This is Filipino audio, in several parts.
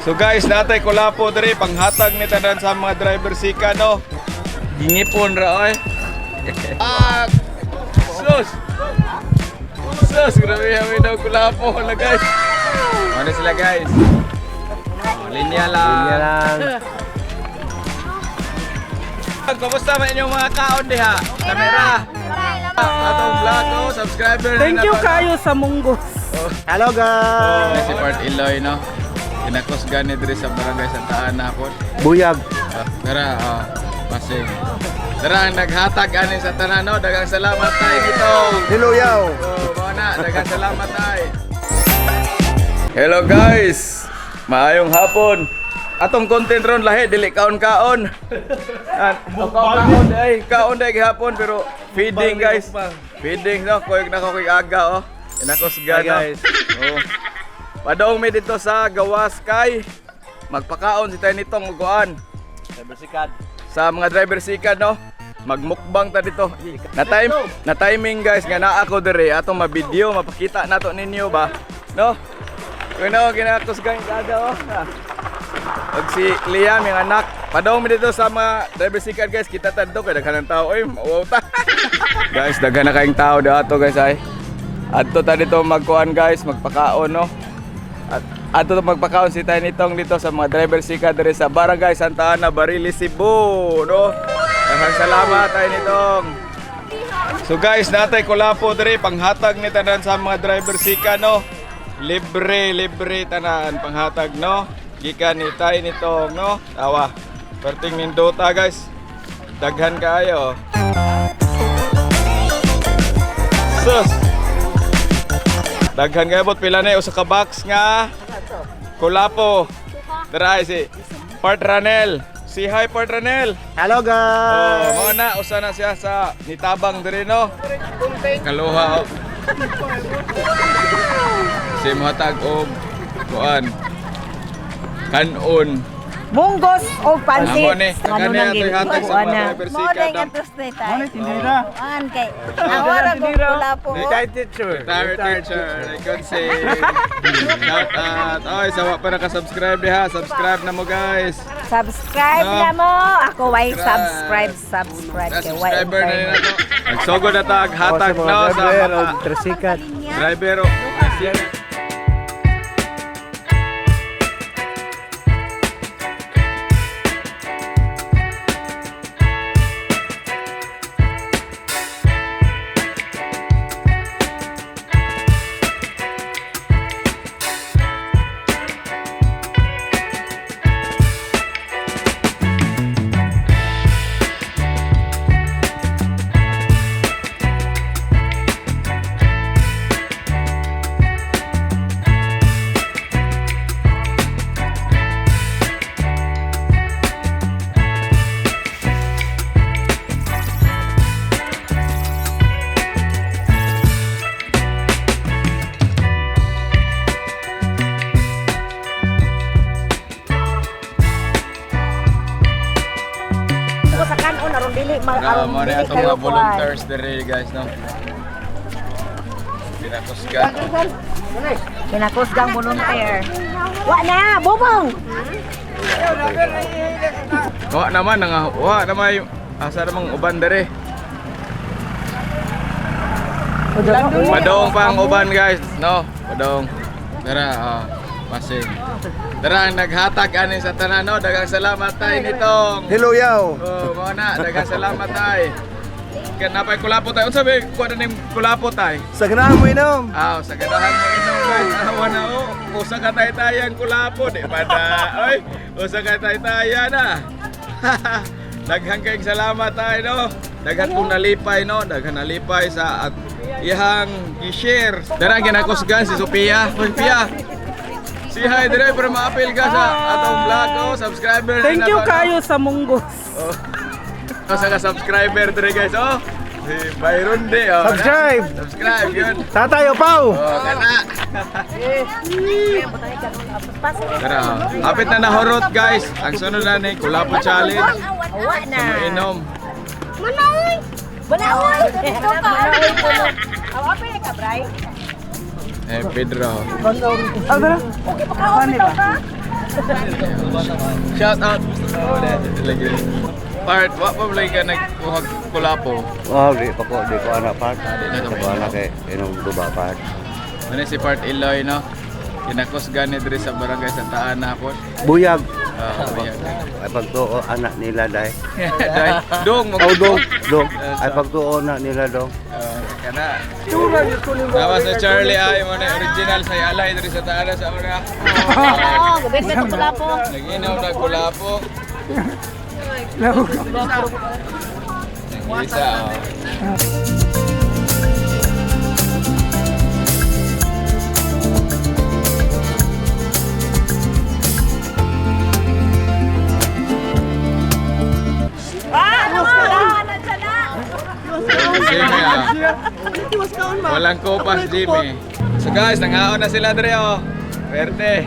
So guys, natay kulapo diri panghatag ni tanan sa mga driver sika no. Gingipon ra oy. Sus. Sus, grabe kami daw kulapo na guys. Ano sila guys? Linya lang. Linya lang. Kumusta man inyong mga kaon diha? Kamera. Atong vlog oh, subscriber. Thank you kayo sa Munggos. Hello guys. Si Part Iloy no. Kinakosgan ni diri sa barangay Santa Ana po. Buyag. Tara, pasing. Tara, naghatag ani sa tanan no. Daghang salamat tayo dito. Hello yaw. Mga na, daghang salamat tayo. Hello guys. Maayong hapon. Atong content ron lahi dili kaon-kaon. Kaon day, kaon day gihapon pero feeding guys. Feeding no, koy nako koy aga oh. Kinakosgan guys. Oh. Padaong mi dito sa gawas kay magpakaon si tayo nitong uguan. Driver sikat. Sa mga driver sikat no, magmukbang ta dito. Na timing guys nga naa ako dire atong ma-video mapakita nato ninyo ba. No? Kuno ginakos gang gaga oh. Ug si Liam yung anak. Padaong mi dito sa mga driver sikat guys, kita ta dito kay daghan ng tao oy, wow ta. Guys, daghan na kayong tao dato guys ay. Adto ta dito magkuan guys, magpakaon no. At ato magpakaon si tayo nitong dito sa mga driver sika diri sa Barangay Santa Ana, Barili, Cebu, no? Daghang salamat tayo nitong. So guys, natay kulapo diri panghatag ni tanan sa mga driver sika no. Libre tanan panghatag no. Gikan ni tayo nitong no. Tawa. Perting nindota guys. Daghan kaayo. Sus. Daghan kayo bot pila na usa ka box nga kulapo. Tara si Part Ranel. Si hi Part Ranel. Hello guys. Oh, mo na usa na siya sa nitabang diri no. Kaluha oh. Si mohatag og kuan. Kanon. Munggos o pansit. Amo ni, kagani ato hatag sa mga driver Mo sika. ding atos na tayo. Ano tindira? An kay. Awara ko pula po. Retired teacher. Retired teacher, I could say. Shout out. Oy, sawa pa naka-subscribe diha. Subscribe na mo guys. Subscribe No. na mo. Ako why Subscribe. subscribe kay why. Subscriber na rin ako. Nagsugod na tag hatag no sa driver mga og trasikat. driver o. Ko sa kanon aron dili Mga mo na itong mga volunteers diri guys no. Pinakusgan. Kinakusgang volunteer. Wa na, bubong. Wa naman nga, wa naman asa namang uban diri. Padong pang uban guys, no? Padong. Tara, pasing. Tara, naghatag ani sa tanan no. Daghang salamat tayo nitong. Hello yaw. Oh, mo na, daghang salamat tayo. Kanapay kulapo tayo. Unsa ba kuha na ning kulapo tayo? Sa ganahan mo inom. Sa ganahan mo inom guys. Awa na o. Usa ka tayo-tayan kulapo. Di ba na? Oy, usa ka tayo-tayan na. Daghang kayong salamat tayo no. Daghan kong nalipay no. Daghan nalipay sa at ihang i-share. Dara ginakusgan si Sophia. Sophia. Si hi dire para ma-appeal ka sa atong vlog oh. Subscriber Thank you kayo sa Munggos. Oh. Sa ka subscriber dire guys oh. Si Byron de oh. Subscribe. Subscribe yun. Tatayo Pau. Oh, kana. Tara, apit na nahurot guys. Ang sunod na ni Kulapo Challenge. Wa na. Sa mainom. Manoy. Banaoy. Dito ka. Awa pa ka, Bray. Pedro. Ano ba? Okay pa ka. Shout out. Oh, lagi. Part, wa pa lagi ka nagkuhag kulapo. Oh, di ko anak part. Di na Di ko anak kay inom duba part. Ano si Part Iloy, no? Kinakos gani diri sa barangay Santa Ana po. Buyag. Oh, Ay pagtuo anak nila dai. Dai, dong mo. Oh, dong. Ay pagtuo na nila dong. Kana. Tapos sa Charlie ay mo na original sa alay diri sa Santa Ana sa una. Oo, gabit na pula po. Nag-inaw na kulapo. Isa, oh. Jimmy, ah. Walang kopas, Jimmy. So guys, nangaon na sila dre, oh. Verde.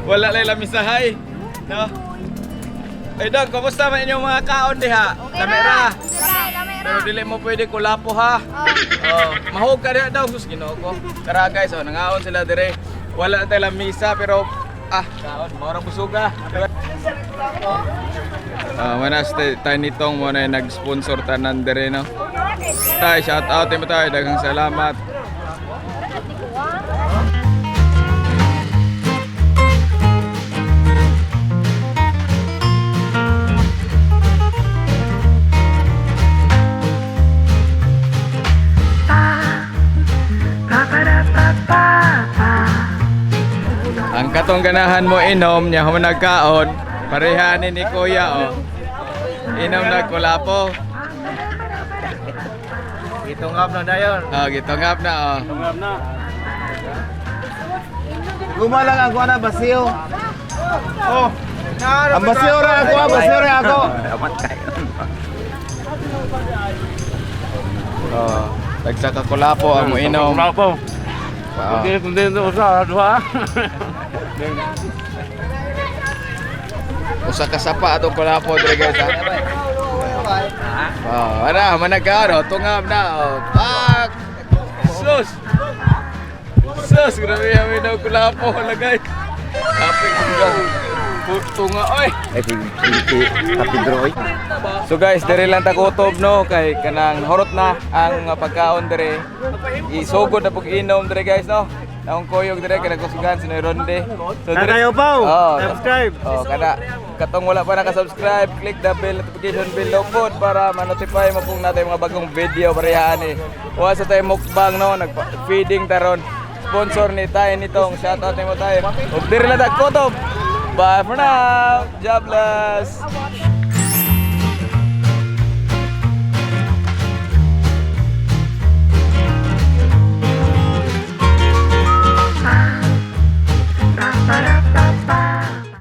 Wala lang lamisahay. No? Ay Dog, kumusta man inyong mga kaon diha? Lamera. Pero dili mo pwede kulapo ha. Oh, mahog ka diha daw sus Ginoo ko. Tara guys, oh, nangaon sila dire. Wala tay lamisa pero kaon, murag busuga. Manas tayo nitong mo na nag-sponsor tanan dire no. Tay, shout out mo tayo, daghang salamat. Ang katong ganahan mo inom niya mo nagkaon, parehanin ni Kuya oh. Inom na kulapo. Itungap na dayon. Oh, gitungap na oh. Itungap na. Gumalang ako na basiyo. Oh. Ang basiyo ra ako, basiyo ra ako. Amat kayo. Oh, tagsa ka kulapo ang mo inom. Kulapo. Wow. Kundi usa duha. Usa ka sapa atong kulapo dire guys ha. Oh, ana managkaon oh, tungap na oh. Pak. Sus. Sus, grabe kami daw kulapo la guys. Kaping tunga oy. Ay kapidroy. So guys, dire lang ta kutob no kay kanang horot na ang pagkaon dire. Isugod na pug inom dire guys no. Naong koyog dire kanang kusugan sa Ronde. So Nakayo pa. Oh, Subscribe. Oh, kada katong wala pa naka-subscribe, click the bell notification bell lupod para ma-notify mo kung natin mga bagong video parehaan eh. Wa sa tayo mukbang no, nag-feeding taron. Sponsor ni tayo nitong shoutout nimo tayo. Ug dire lang ta kutob. Bye for now. Jobless.